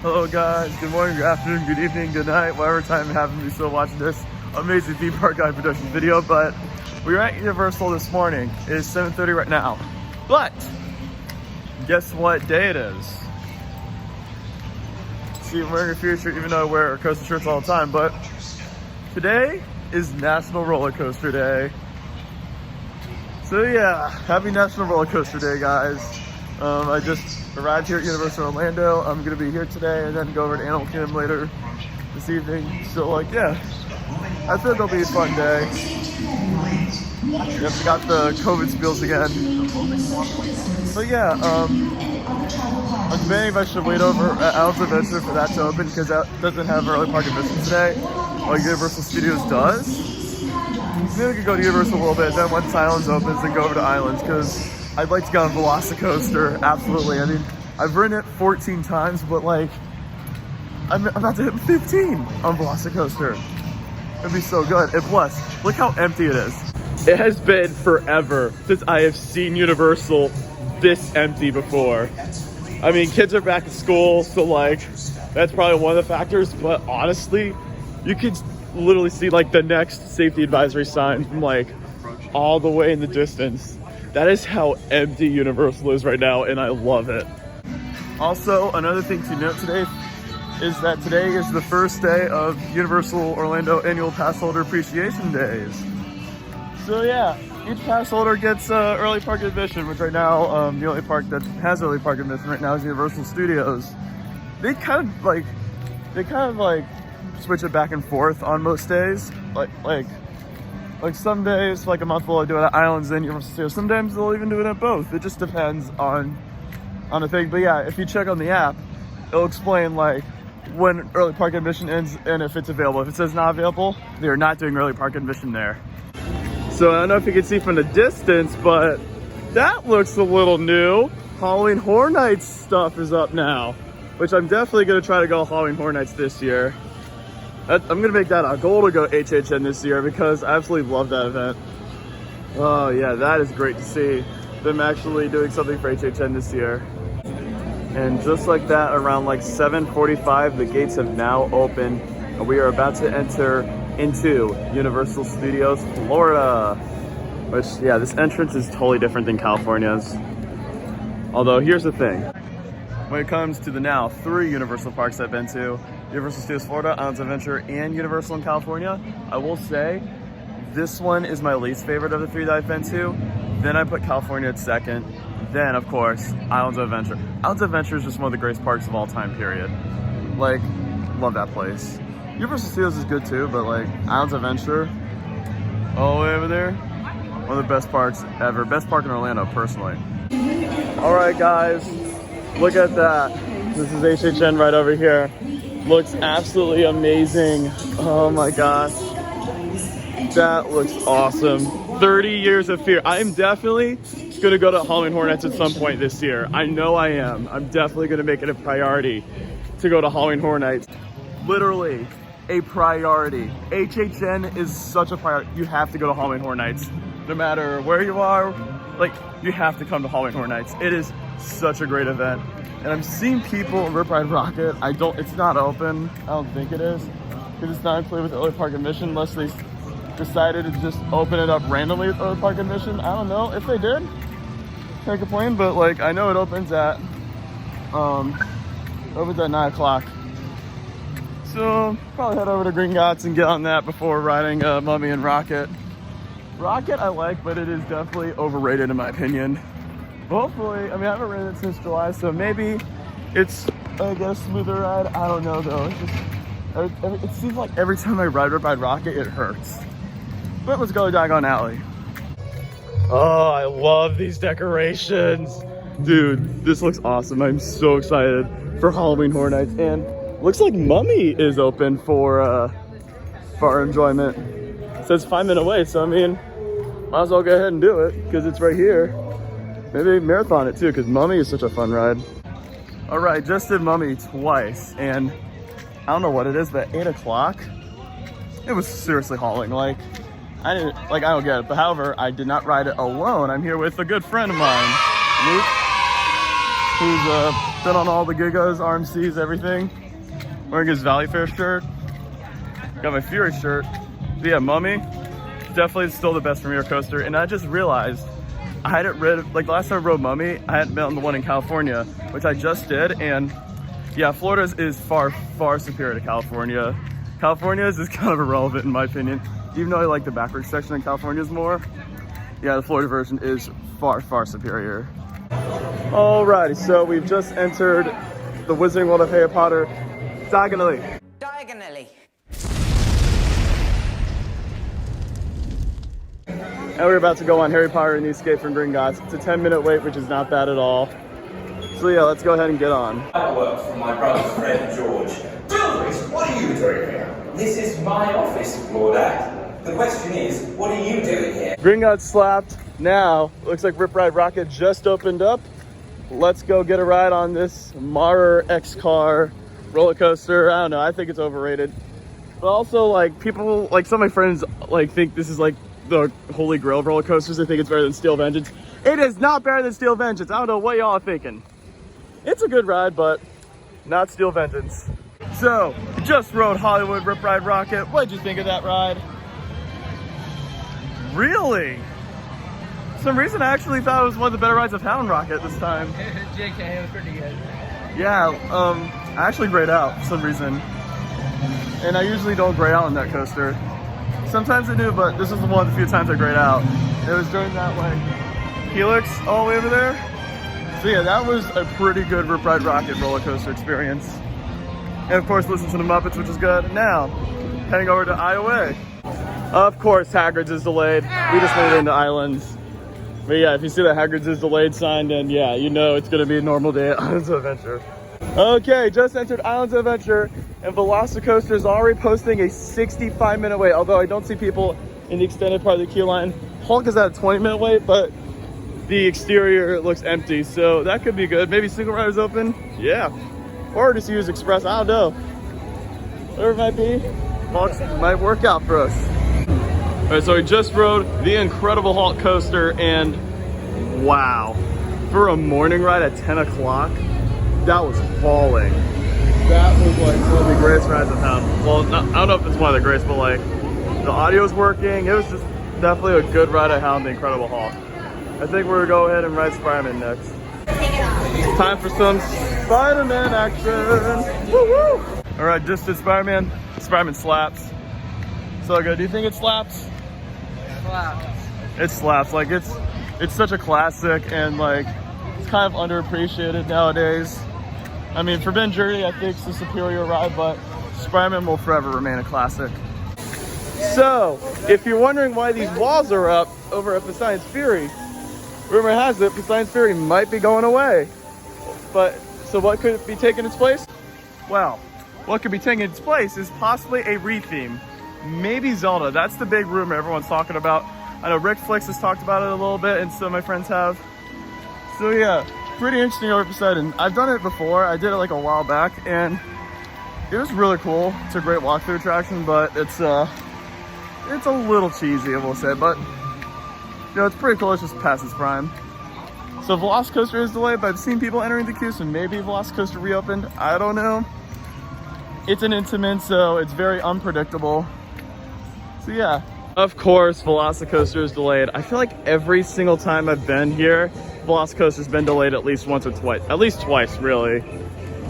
Hello guys, good morning, good afternoon, good evening, good night, whatever time you happen to be still watching this amazing theme park guide production video. But we were at Universal this morning. It is 7:30 right now. But guess what day it is? See, I'm wearing a Fear shirt even though I wear coaster shirts all the time, but today is National Roller Coaster Day. So yeah, happy National Roller Coaster Day, guys. I just arrived here at Universal Orlando. I'm gonna be here today and then go over to Animal Kingdom later this evening. So like, yeah, I think it'll be a fun day. Yep, we got the COVID spills again. But yeah, I'm debating if I should wait over at Islands of Adventure for that to open because that doesn't have early park admission today, like Universal Studios does. Maybe we could go to Universal a little bit, then once Islands opens, then go over to Islands because I'd like to go on Velocicoaster, absolutely. I mean, I've ridden it 14 times, but like, I'm about to hit 15 on Velocicoaster. It'd be so good. And plus, look how empty it is. It has been forever since I have seen Universal this empty before. I mean, kids are back at school, so like, that's probably one of the factors, but honestly, you could literally see like the next safety advisory sign from like all the way in the distance. That is how empty Universal is right now, and I love it. Also, another thing to note today is that today is the first day of Universal Orlando Annual Pass Holder Appreciation Days. So yeah, each pass holder gets early park admission, which right now, the only park that has early park admission right now is Universal Studios. They kind of like switch it back and forth on most days. Like some days, like a month will do it at Islands and Universal Studios. Sometimes they'll even do it at both. It just depends on a thing. But yeah, if you check on the app, it'll explain like when early park admission ends and if it's available. If it says not available, they are not doing early park admission there. So I don't know if you can see from the distance, but that looks a little new. Halloween Horror Nights stuff is up now, which I'm definitely gonna try to go Halloween Horror Nights this year. I'm gonna make that a goal to go HHN this year because I absolutely love that event. Oh yeah, that is great to see them actually doing something for HHN this year. And just like that, around like 7:45, the gates have now opened and we are about to enter into Universal Studios Florida. Which, yeah, this entrance is totally different than California's. Although, here's the thing. When it comes to the now 3 Universal parks I've been to, Universal Studios Florida, Islands of Adventure, and Universal in California, I will say this one is my least favorite of the 3 that I've been to. Then I put California at second. Then, of course, Islands of Adventure. Islands of Adventure is just one of the greatest parks of all time, period. Like, love that place. Universal Studios is good too, but like, Islands of Adventure, all the way over there, one of the best parks ever. Best park in Orlando, personally. All right, guys. Look at that. This is HHN right over here. Looks absolutely amazing. Oh my gosh. That looks awesome. 30 Years of Fear. I am definitely gonna go to Halloween Horror Nights at some point this year. I know I am. I'm definitely gonna make it a priority to go to Halloween Horror Nights. Literally a priority. HHN is such a priority. You have to go to Halloween Horror Nights. No matter where you are, like, you have to come to Halloween Horror Nights. It is such a great event. And I'm seeing people in Rip Ride Rocket. It's not open. I don't think it is. Because it's not included with early park admission unless they decided to just open it up randomly with early park admission. I don't know. If they did, can't complain. But like, I know it opens at 9 o'clock. So probably head over to Gringotts and get on that before riding Mummy and Rocket. Rocket I like, but it is definitely overrated in my opinion. Hopefully, I mean, I haven't ridden it since July, so maybe it's, I guess, a smoother ride. I don't know though. It's just, it seems like every time I ride Rocket, it hurts. But let's go to Diagon Alley. Oh, I love these decorations. Dude, this looks awesome. I'm so excited for Halloween Horror Nights. And looks like Mummy is open for our enjoyment. It says 5 minutes away, so I mean, might as well go ahead and do it because it's right here. Maybe marathon it too, because Mummy is such a fun ride. All right, just did Mummy twice, and I don't know what it is, but 8 o'clock, it was seriously hauling. Like, I don't get it. But however, I did not ride it alone. I'm here with a good friend of mine, Luke. who's been on all the Gigas, RMCs, everything. Wearing his Valley Fair shirt. Got my Fury shirt. But yeah, Mummy, definitely still the best Premier coaster. And I just realized I hadn't read, like last time I rode Mummy, I hadn't been on the one in California, which I just did. And yeah, Florida's is far, far superior to California. California's is kind of irrelevant in my opinion. Even though I like the backwards section in California's more. Yeah, the Florida version is far, far superior. Alrighty, so we've just entered the Wizarding World of Harry Potter, Diagon Alley. Diagon Alley. And we're about to go on Harry Potter and the Escape from Gringotts. It's a 10-minute wait, which is not bad at all. So yeah, let's go ahead and get on. Work from my brother's friend George. George, what are you doing here? This is my office, Lord Ad. The question is, what are you doing here? Gringotts slapped. Now, looks like Rip Ride Rocket just opened up. Let's go get a ride on this Maurer X-Car roller coaster. I don't know, I think it's overrated. But also, like, people, like some of my friends, like, think this is like the holy grail of roller coasters. They think it's better than Steel Vengeance. It is not better than Steel Vengeance. I don't know what y'all are thinking. It's a good ride, but not Steel Vengeance. So, just rode Hollywood Rip Ride Rocket. What did you think of that ride? Really? For some reason, I actually thought it was one of the better rides of Hound Rocket this time. JK, it was pretty good. Yeah, I actually grayed out for some reason. And I usually don't gray out on that coaster. Sometimes I do, but this was one of the few times I grayed out. It was during that, like, Helix all the way over there. So yeah, that was a pretty good Rip Ride Rocket roller coaster experience. And of course, listen to the Muppets, which is good. Now, heading over to Iowa. Of course, Hagrid's is delayed. We just made it into Islands. But yeah, if you see that Hagrid's is delayed sign, then yeah, you know it's gonna be a normal day at Islands of Adventure. Okay, just entered Islands of Adventure, and Velocicoaster is already posting a 65-minute wait, although I don't see people in the extended part of the queue line. Hulk is at a 20-minute wait, but the exterior looks empty, so that could be good. Maybe single rider's open, yeah. Or just use Express, I don't know. Whatever it might be, Hulk might work out for us. All right, so we just rode the Incredible Hulk coaster, and wow, for a morning ride at 10 o'clock, that was falling. That was like one of the greatest rides I've had. Well, I don't know if it's one of the greatest, but like the audio was working. It was just definitely a good ride I had on the Incredible Hulk. I think we're gonna go ahead and ride Spider-Man next. It's time for some Spider-Man action. Woo woo! All right, just did Spider-Man. Spider-Man slaps. So good. Do you think it slaps? Slaps. It slaps. Like it's such a classic, and like it's kind of underappreciated nowadays. I mean, Forbidden Journey I think is a superior ride, but Spider-Man will forever remain a classic. So, if you're wondering why these walls are up over at Poseidon's Fury, rumor has it Poseidon's Fury might be going away. But so what could be taking its place? Well, what could be taking its place is possibly a retheme. Maybe Zelda. That's the big rumor everyone's talking about. I know Rick Flicks has talked about it a little bit, and some of my friends have. So yeah, pretty interesting over Poseidon. I've done it before. I did it like a while back, and it was really cool. It's a great walkthrough attraction, but it's a little cheesy, I will say. But you know, it's pretty cool. It's just past its prime. So Velocicoaster is delayed, but I've seen people entering the queue, so maybe Velocicoaster reopened. I don't know. It's an Intamin, so it's very unpredictable. So yeah, of course, Velocicoaster is delayed. I feel like every single time I've been here, Velocicoaster's been delayed at least once or twice. At least twice, really.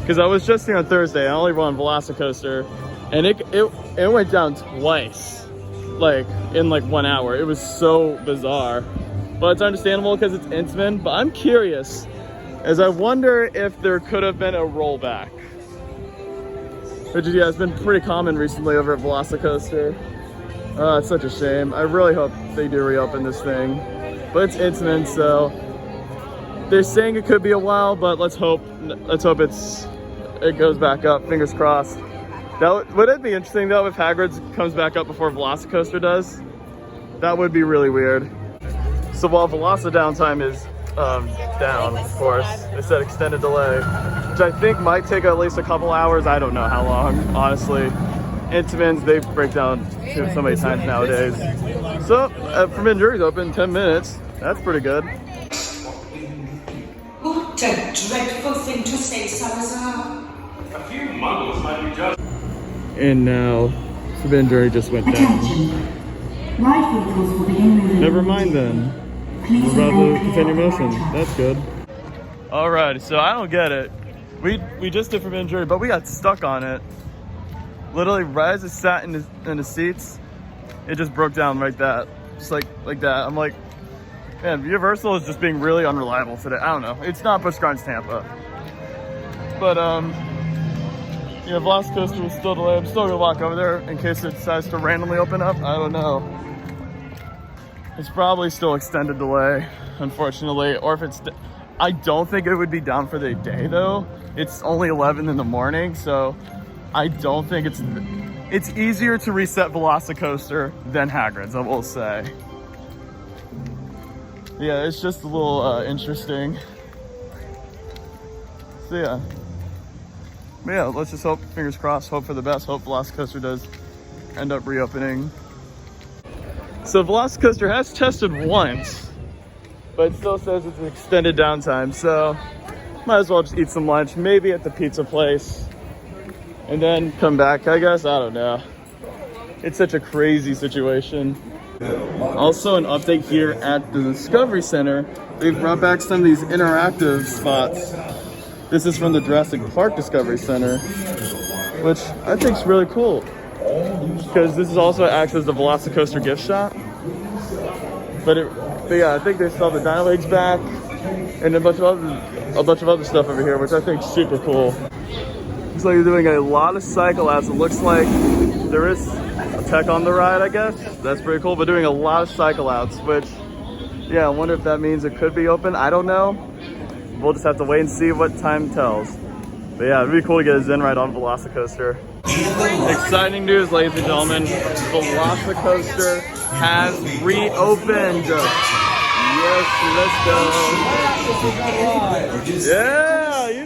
Because I was just here on Thursday. I only rode Velocicoaster, and it went down twice, like in like 1 hour. It was so bizarre, but it's understandable because it's Intamin. But I'm curious, as I wonder if there could have been a rollback. Which yeah, it's been pretty common recently over at Velocicoaster. It's such a shame. I really hope they do reopen this thing. But it's Intamin, so they're saying it could be a while, but let's hope it goes back up. Fingers crossed. Would it be interesting though if Hagrid's comes back up before Velocicoaster does? That would be really weird. So while Veloci downtime is down, of course, it said extended delay, which I think might take at least a couple hours. I don't know how long, honestly. Intamins, they break down so many times nowadays. So, Forbidden Journey's open 10 minutes. That's pretty good. a dreadful thing to say, Salazar. A few muggles might be just. And now, Forbidden Journey just went down. Attention. Ride vehicles will begin moving. Never mind then. Please We're about to remain continue clear of the motion. right track. That's good. Alright, so I don't get it. We just did Forbidden Journey, but we got stuck on it. Literally, right as it sat in the seats, it just broke down like that. Just like that. I'm like, man, Universal is just being really unreliable today. I don't know. It's not Busch Gardens Tampa. But, yeah, Velocicoaster was still delayed. I'm still gonna walk over there in case it decides to randomly open up. I don't know. It's probably still extended delay, unfortunately. Or if it's, I don't think it would be down for the day though. It's only 11 in the morning, so I don't think it's easier to reset Velocicoaster than Hagrid's, I will say. Yeah, it's just a little interesting. So yeah. But yeah, let's just hope, fingers crossed, hope for the best, hope Velocicoaster does end up reopening. So Velocicoaster has tested once, but it still says it's an extended downtime, so might as well just eat some lunch, maybe at the pizza place, and then come back, I guess. I don't know. It's such a crazy situation. Also, an update here at the Discovery Center. They've brought back some of these interactive spots. This is from the Jurassic Park Discovery Center, which I think is really cool, because this is also acts as the Velocicoaster gift shop. But yeah, I think they still have the Dino Eggs back, and a bunch of other stuff over here, which I think is super cool. Looks like they're doing a lot of cycle outs. It looks like there is a tech on the ride, I guess. That's pretty cool, but doing a lot of cycle outs, which, yeah, I wonder if that means it could be open. I don't know. We'll just have to wait and see what time tells. But yeah, it'd be cool to get a Zen ride on Velocicoaster. Exciting news, ladies and gentlemen. Velocicoaster has reopened. Yes, let's go. Yeah, you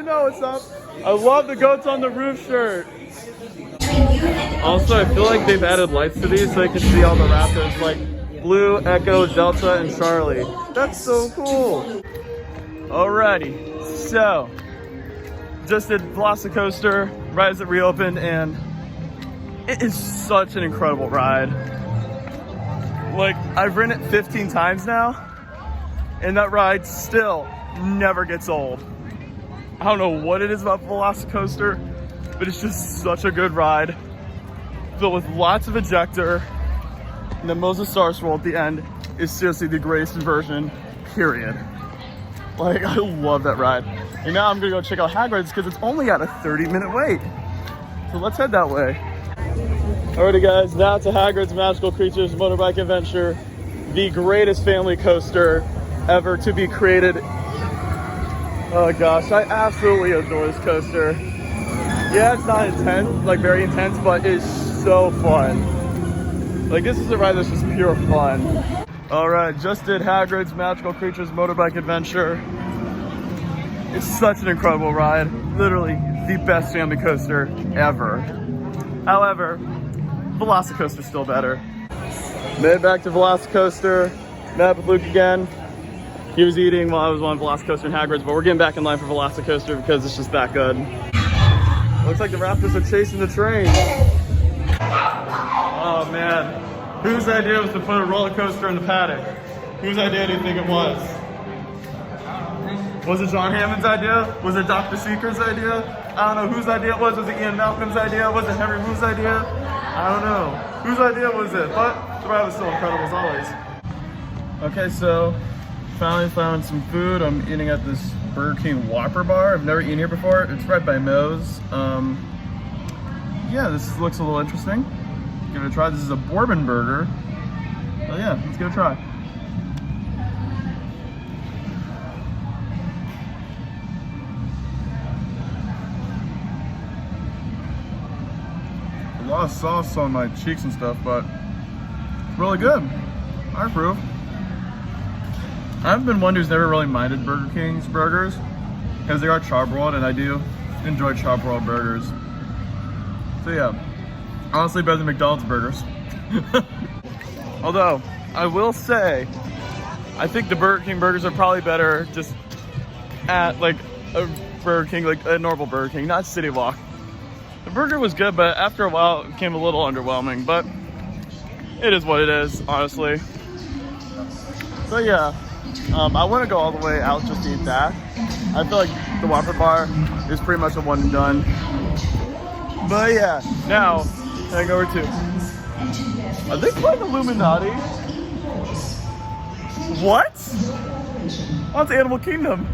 know what's up. I love the goats on the roof shirt. Also, I feel like they've added lights to these so you can see all the raptors, like Blue, Echo, Delta, and Charlie. That's so cool. Alrighty, so just did Velocicoaster right as it reopened, and it is such an incredible ride. Like, I've ridden it 15 times now, and that ride still never gets old. I don't know what it is about Velocicoaster, but it's just such a good ride, filled with lots of ejector, and then Moses Star Swirl at the end is seriously the greatest inversion, period. Like, I love that ride. And now I'm gonna go check out Hagrid's because it's only at a 30-minute wait. So let's head that way. Alrighty guys, now to Hagrid's Magical Creatures Motorbike Adventure, the greatest family coaster ever to be created. Oh gosh, I absolutely adore this coaster. Yeah, it's not intense, like very intense, but it's so fun. Like, this is a ride that's just pure fun. Alright, just did Hagrid's Magical Creatures Motorbike Adventure. It's such an incredible ride. Literally the best family coaster ever. However, Velocicoaster's still better. Made it back to Velocicoaster. Met up with Luke again. He was eating while I was on Velocicoaster and Hagrid's, but we're getting back in line for Velocicoaster because it's just that good. Looks like the raptors are chasing the train. Oh man. Whose idea was to put a roller coaster in the paddock? Whose idea do you think it was? Was it John Hammond's idea? Was it Dr. Seeker's idea? I don't know whose idea it was. Was it Ian Malcolm's idea? Was it Henry Wu's idea? I don't know. Whose idea was it? But the ride was still incredible as always. Okay, so finally found some food. I'm eating at this Burger King Whopper bar. I've never eaten here before. It's right by Moe's. Yeah, this looks a little interesting. Give it a try. This is a Bourbon Burger. So yeah, let's give it a try. A lot of sauce on my cheeks and stuff, but really good. I approve. I've been one who's never really minded Burger King's burgers because they are charbroiled, and I do enjoy charbroiled burgers. So yeah, honestly better than McDonald's burgers. Although, I will say, I think the Burger King burgers are probably better just at like a Burger King, like a normal Burger King, not City Walk. The burger was good, but after a while it became a little underwhelming, but it is what it is, honestly. So yeah, I want to go all the way out just to eat that. I feel like the Whopper Bar is pretty much a one and done. But yeah, now heading over to, are they playing Illuminati? What? Oh, it's Animal Kingdom.